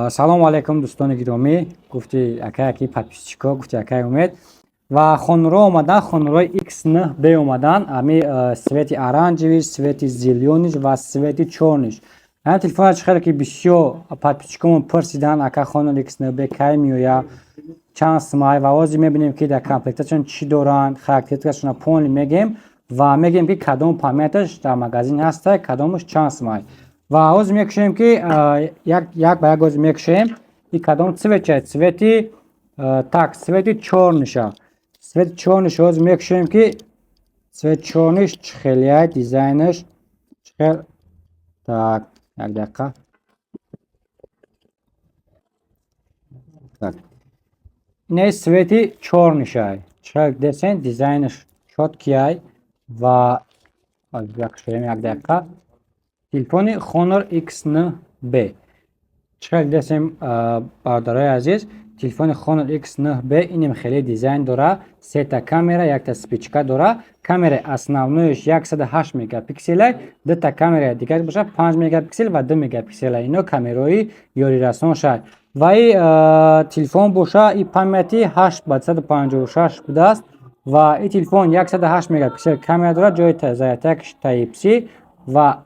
салому алайкум дӯстони гиромӣ. Гуфти акаяки подписчико гуфти акай умед ва хонуро омадан хонурои X9B омадан ами свети оранҷевиш, свети зелёниш ва свети чорниш. Ҳамин телефона чӣ хеле ки бисёр подписчикомон пурсидан ака хонури X9B кай меояд, чанд сомай ва ҳозир мебинем ки дар комплекташон чӣ доранд, характеристикашона полни мегем ва мегем ки кадом памяташ дар магазин ҳаста, кадомаш чанд сомай. Ва ҳозир мекушем ки як ба як ҳозир мекушем и кадом цвет чай цвети так цвети чорниша. Цвети чорниш ҳозир мекушем ки цвети чорниш чӣ хелияй дизайнаш чӣ хел. Так як дақиқа. Так ин цвети чорнишай чӣ хел десен дизайнаш чоткияй ва якушем як дақиқа. Телефони Honor X9B чӣ хел десем бародарои азиз, телефони Honor X9B инем хеле дизайн дора, сета камера, якта спичка дора. Камераи основноиш 108 мегапикселай, дута камераи дигар боша 5 мегапиксел ва 2 мегапикселай. Ино камерои ёрирасон шад. Ва и телефон боша и памяти 8/256 будааст ва и телефон 108 мегапиксел камера дора, ҷои зарядкаш Type-C ва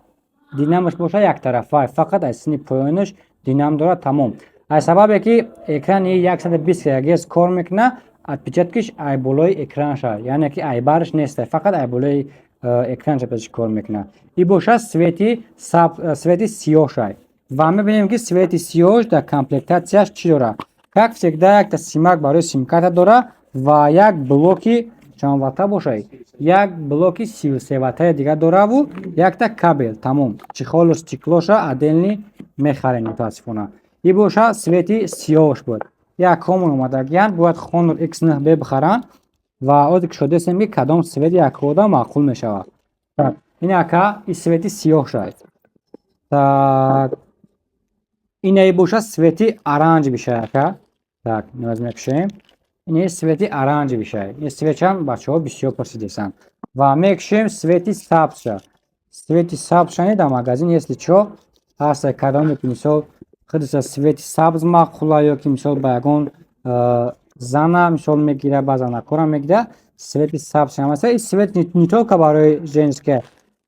динамош боша яктарафай, фақат аз синни поёнаш динам дора, тамом. Аз сабабе ки экрани 120 Гц кор мекунад, отпечаткиш ай болои экранша, яъне ки айбараш неста, фақат ай болои экранша кор мекунад. И боша свети сиёҳшай. Ва мебинем ки свети сиёҳш дар комплектатсияш чӣ дора. Как всегда якта симак барои симкарта дора ва як блоки чанд ватта бошад, як блоки 33 ваттаи дигар дораву якта кабел, тамом. Чихолу стеклоша отдельни мехарем мутаассифона. И боша свети сиёҳш буд. Якомон омадагиян бояд Honor X9B бихаранд ва ҳозир ки шудесем ки кадом свети якода маъқул мешавад. Так ин ака и свети сиёҳшад. Так ин боша свети оранҷ бишад ака. Так низ мекушем. Ин свети оранҷ бишад. Ин светчан бачаҳо бисёр пурсидесанд. Ва мекушем свети сабзша. Свети сабзшани дар магазин если чо ҳаста кадоме ки мисол худаса свети сабз маъқула ё ки мисол ба ягон зана мисол мегира ба занакора мегира свети сабзшам аст. И свет не только барои женская,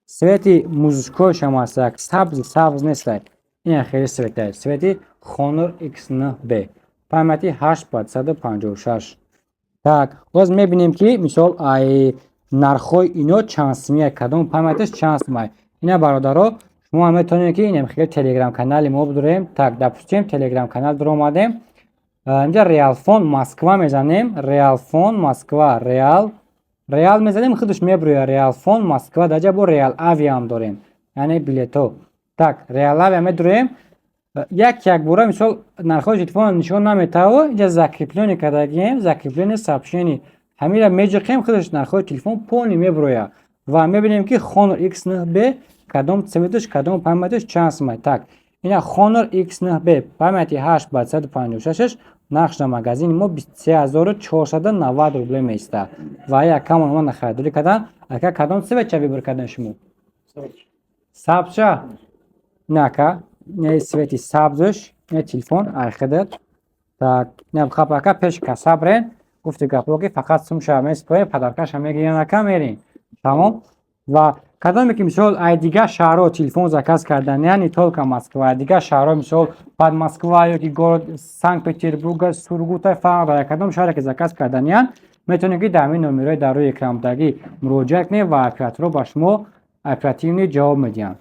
свети мужскойшам аст. Сабз нестай. Ин хеле светай. Свети Honor X9B. Памяти 8/256. Так ҳозир мебинем ки мисол ай нархҳои ино чанд сомия, кадом памяташ чанд сомай. Ина бародаро шумо метавонед ки инем хеле телеграм канали мо дорем. Так допустим телеграм канал доромадем. Инҷа Realfon Москва мезанем. Realfon Москва Real мезанем, худаш мебурӯяд Realfon Москва. дар ҷа бо Real Avia ҳам дорем, яъне билето. Так Real Avia медурем. Як бора мисол нархҳои телефон нишон наметаву инҷа закреплёни кардагием, закреплёни сообщений ҳамира меҷиқем, худаш нархҳои телефон полни мебурӯяд ва мебинем ки Honor X9B кадом цветаш, кадом памяташ чанд сомай. Так ина Honor X9B памяти 8/256 нархш дар магазини мо 23490 рубле меистад. Ва якамон омада харидорӣ кардан. Ака кадом цветча вибр кардан шумо? Сабзша. Ина ака ин свети сабзш, ин телефон айхидат. Так ина бихап ака пеш касабрен гуфти гапо ки фақат сумша месипоем, падаркаша мегирен ака мерин. Тамом. Ва кадоме ки мисол ай дигар шаҳрҳо телефон заказ карданиян, не толка Москва, ай дигар шаҳрҳо мисол под Москва ё ки город Санкт-Петербург, Сургута, фарқ кадом шаҳре ки заказ карданиян, метавонед ки дар ҳамин номерҳои дар рӯи экран будагӣ муроҷиат кунед ва операторҳо ба шумо оперативни ҷавоб медиҳанд.